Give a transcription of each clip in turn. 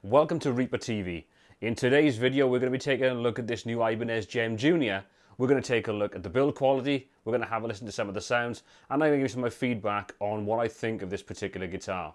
Welcome to ReaperTV. In today's video we're going to be taking a look at this new Ibanez Gem Junior. We're going to take a look at the build quality, we're going to have a listen to some of the sounds, and I'm going to give you some of my feedback on what I think of this particular guitar.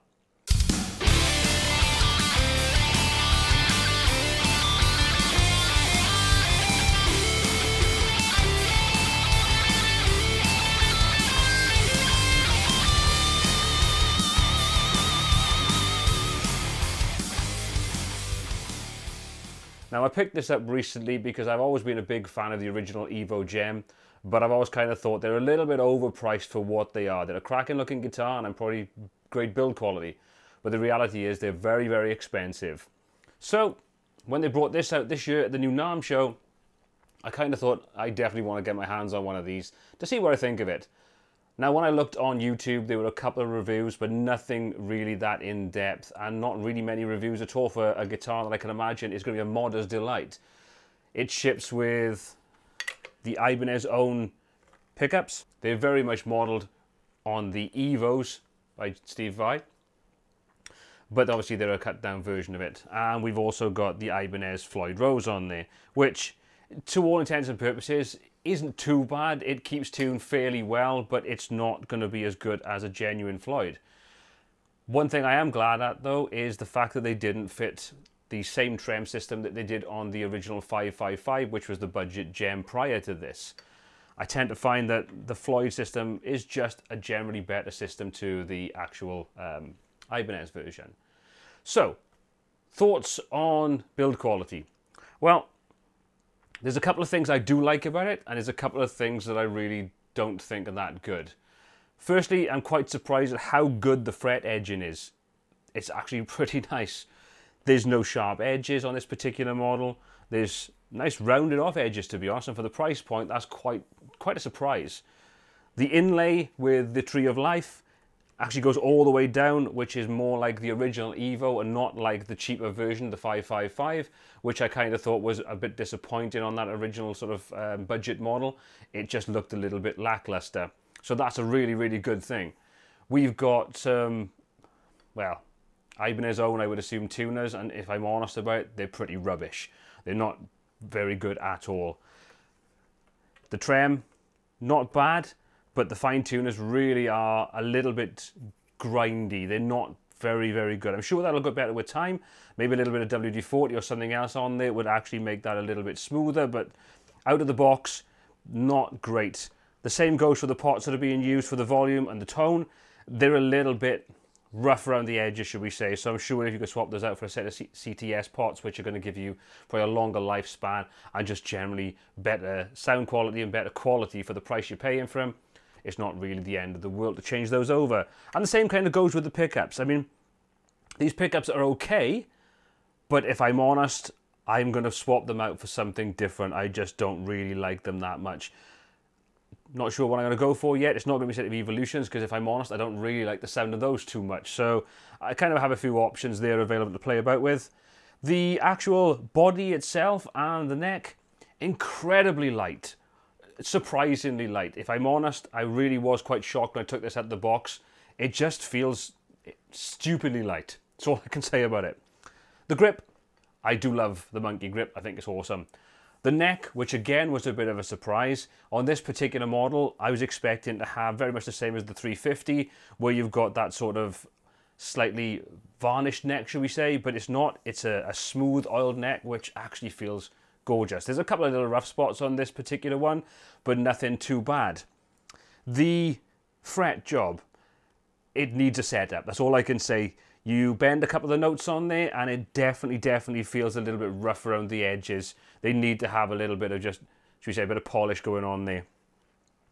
Now I picked this up recently because I've always been a big fan of the original Evo Gem, but I've always kind of thought they're a little bit overpriced for what they are. They're a cracking looking guitar and probably great build quality, but the reality is they're very, very expensive. So when they brought this out this year at the new NAMM show, I kind of thought I definitely want to get my hands on one of these to see what I think of it. Now when I looked on YouTube, there were a couple of reviews, but nothing really that in-depth, and not really many reviews at all for a guitar that I can imagine is going to be a modder's delight. It ships with the Ibanez own pickups. They're very much modelled on the Evos by Steve Vai, but obviously they're a cut down version of it. And we've also got the Ibanez Floyd Rose on there, which to all intents and purposes isn't too bad. It keeps tune fairly well, but it's not going to be as good as a genuine Floyd. One thing I am glad at though is the fact that they didn't fit the same trem system that they did on the original 555, which was the budget Gem prior to this. I tend to find that the Floyd system is just a generally better system to the actual Ibanez version. So, thoughts on build quality? Well, there's a couple of things I do like about it, and there's a couple of things that I really don't think are that good. Firstly, I'm quite surprised at how good the fret edging is. It's actually pretty nice. There's no sharp edges on this particular model. There's nice rounded off edges, to be honest, and for the price point, that's quite a surprise. The inlay with the Tree of Life actually goes all the way down, which is more like the original Evo and not like the cheaper version, the 555, which I kind of thought was a bit disappointing on that original sort of budget model. It just looked a little bit lackluster. So that's a really, really good thing. We've got, well, Ibanez own, I would assume, tuners, and if I'm honest about it, they're pretty rubbish. They're not very good at all. The trem, not bad, but the fine tuners really are a little bit grindy. They're not very, very good. I'm sure that'll get better with time. Maybe a little bit of WD-40 or something else on there would actually make that a little bit smoother, but out of the box, not great. The same goes for the pots that are being used for the volume and the tone. They're a little bit rough around the edges, should we say. So I'm sure if you could swap those out for a set of CTS pots, which are going to give you probably a longer lifespan and just generally better sound quality and better quality for the price you're paying for them, it's not really the end of the world to change those over. And the same kind of goes with the pickups. I mean, these pickups are okay, but if I'm honest, I'm going to swap them out for something different. I just don't really like them that much. Not sure what I'm going to go for yet. It's not going to be a set of Evolutions, because if I'm honest, I don't really like the sound of those too much. So I kind of have a few options there available to play about with. The actual body itself and the neck, incredibly light. Surprisingly light. If I'm honest, I really was quite shocked when I took this out of the box. It just feels stupidly light. That's all I can say about it. The grip, I do love the monkey grip. I think it's awesome. The neck, which again was a bit of a surprise. On this particular model, I was expecting to have very much the same as the 350, where you've got that sort of slightly varnished neck, should we say, but it's not. It's a smooth oiled neck, which actually feels gorgeous. There's a couple of little rough spots on this particular one, but nothing too bad. The fret job, it needs a setup. That's all I can say. You bend a couple of the notes on there and it definitely feels a little bit rough around the edges. They need to have a little bit of just, should we say, a bit of polish going on there.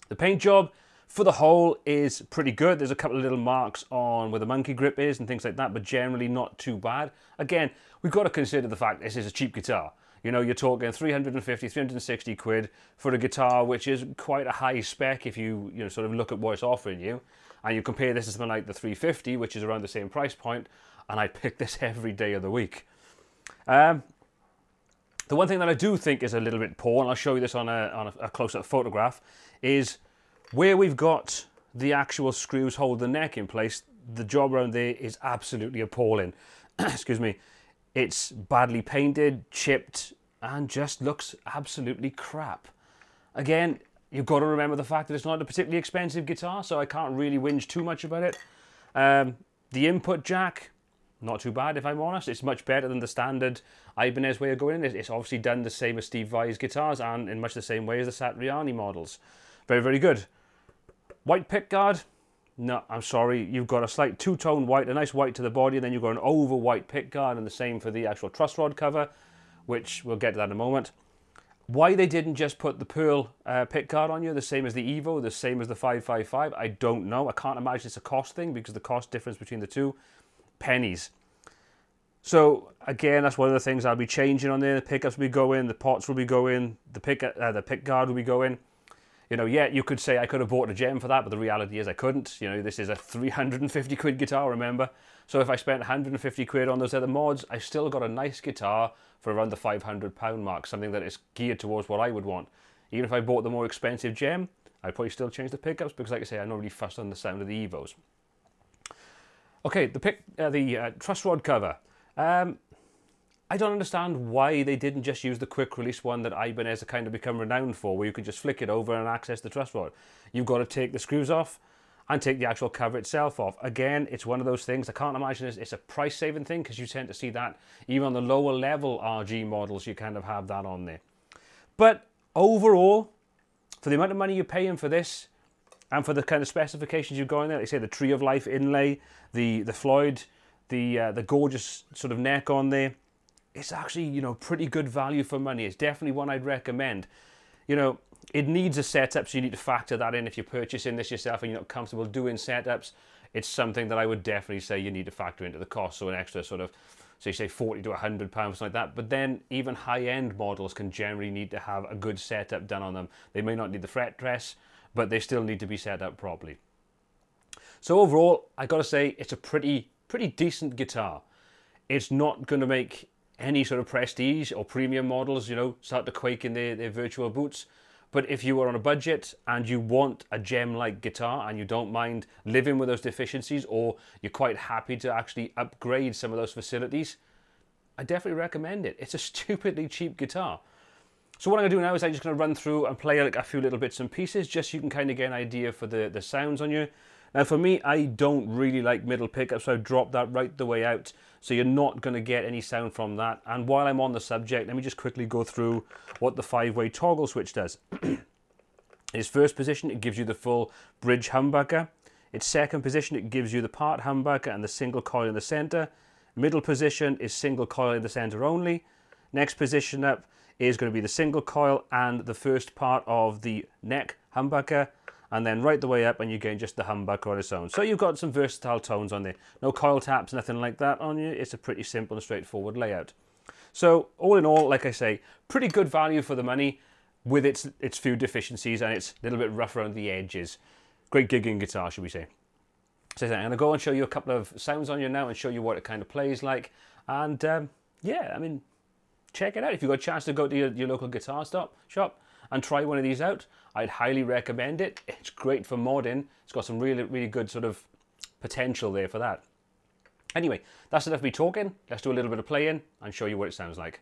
The paint job for the whole is pretty good. There's a couple of little marks on where the monkey grip is and things like that, but generally not too bad. Again, we've got to consider the fact this is a cheap guitar. You know, you're talking 350, 360 quid for a guitar, which is quite a high spec if you sort of look at what it's offering you. And you compare this to something like the 350, which is around the same price point, and I pick this every day of the week. The one thing that I do think is a little bit poor, and I'll show you this on a close-up photograph, is where we've got the actual screws hold the neck in place, the job around there is absolutely appalling. Excuse me. It's badly painted, chipped, and just looks absolutely crap. Again, you've got to remember the fact that it's not a particularly expensive guitar, so I can't really whinge too much about it. The input jack, not too bad if I'm honest. It's much better than the standard Ibanez way of going in. It's obviously done the same as Steve Vai's guitars and in much the same way as the Satriani models. Very, very good. White pickguard. No, I'm sorry. You've got a slight two-tone white, a nice white to the body, and then you've got an over white pickguard, and the same for the actual Truss Rod cover, which we'll get to that in a moment. Why they didn't just put the pearl pickguard on you, the same as the Evo, the same as the 555, I don't know. I can't imagine it's a cost thing because the cost difference between the two, pennies. So again, that's one of the things I'll be changing on there. The pickups will be going, the pots will be going, the pickguard will be going. You know, yeah, you could say I could have bought a gem for that, but the reality is I couldn't. You know, this is a 350 quid guitar, remember? So if I spent 150 quid on those other mods, I still got a nice guitar for around the £500 mark, something that is geared towards what I would want. Even if I bought the more expensive gem, I'd probably still change the pickups because, like I say, I'm not really fussed on the sound of the Evos. Okay, the Truss Rod cover. I don't understand why they didn't just use the quick release one that Ibanez have kind of become renowned for, where you can just flick it over and access the truss rod. You've got to take the screws off and take the actual cover itself off. Again, it's one of those things, I can't imagine it's a price-saving thing, because you tend to see that even on the lower level RG models, you kind of have that on there. But overall, for the amount of money you're paying for this, and for the kind of specifications you've got in there, like I say, the Tree of Life inlay, the Floyd, the gorgeous sort of neck on there, it's actually, you know, pretty good value for money. It's definitely one I'd recommend. You know, it needs a setup, so you need to factor that in if you're purchasing this yourself and you're not comfortable doing setups. It's something that I would definitely say you need to factor into the cost, so an extra sort of, so you say 40 to 100 pounds, something like that. But then even high-end models can generally need to have a good setup done on them. They may not need the fret dress, but they still need to be set up properly. So overall, I got to say, it's a pretty decent guitar. It's not going to make any sort of prestige or premium models, you know, start to quake in their virtual boots. But if you are on a budget and you want a gem-like guitar and you don't mind living with those deficiencies, or you're quite happy to actually upgrade some of those facilities, I definitely recommend it. It's a stupidly cheap guitar. So what I'm going to do now is I'm just going to run through and play like a few little bits and pieces, just so you can kind of get an idea for the sounds on you. Now for me, I don't really like middle pickups, so I've dropped that right the way out, so you're not going to get any sound from that. And while I'm on the subject, let me just quickly go through what the 5-way toggle switch does. Its first position, it gives you the full bridge humbucker. Its second position, it gives you the part humbucker and the single coil in the center. Middle position is single coil in the center only. Next position up is going to be the single coil and the first part of the neck humbucker. And then right the way up, and you gain just the humbucker on its own. So you've got some versatile tones on there. No coil taps, nothing like that on you. It's a pretty simple and straightforward layout. So all in all, like I say, pretty good value for the money with its few deficiencies, and it's a little bit rough around the edges. Great gigging guitar, should we say. So I'm going to go and show you a couple of sounds on you now and show you what it kind of plays like. And yeah, I mean, check it out. If you've got a chance to go to your local guitar shop and try one of these out, I'd highly recommend it. It's great for modding. It's got some really good sort of potential there for that. Anyway, that's enough of me talking. Let's do a little bit of playing and show you what it sounds like.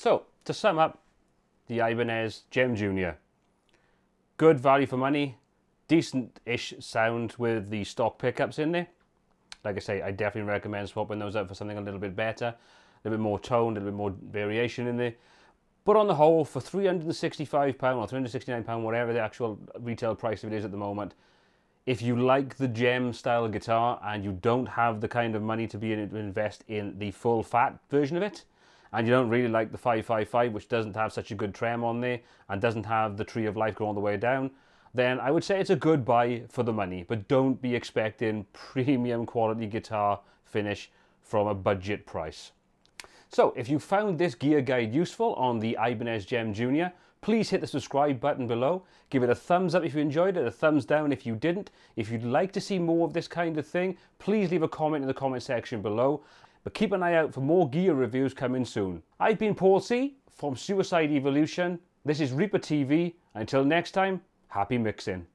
So, to sum up, the Ibanez Gem Junior. Good value for money, decent-ish sound with the stock pickups in there. Like I say, I definitely recommend swapping those out for something a little bit better, a little bit more tone, a little bit more variation in there. But on the whole, for £365 or £369, whatever the actual retail price of it is at the moment, if you like the Gem style guitar and you don't have the kind of money to be able to invest in the full fat version of it, and you don't really like the 555, which doesn't have such a good trem on there and doesn't have the Tree of Life going all the way down, then I would say it's a good buy for the money, but don't be expecting premium quality guitar finish from a budget price. So if you found this gear guide useful on the Ibanez Gem Junior, please hit the subscribe button below. Give it a thumbs up if you enjoyed it, a thumbs down if you didn't. If you'd like to see more of this kind of thing, please leave a comment in the comment section below. But keep an eye out for more gear reviews coming soon. I've been Paul C. from Suicide Evolution. This is ReaperTV. Until next time, happy mixing.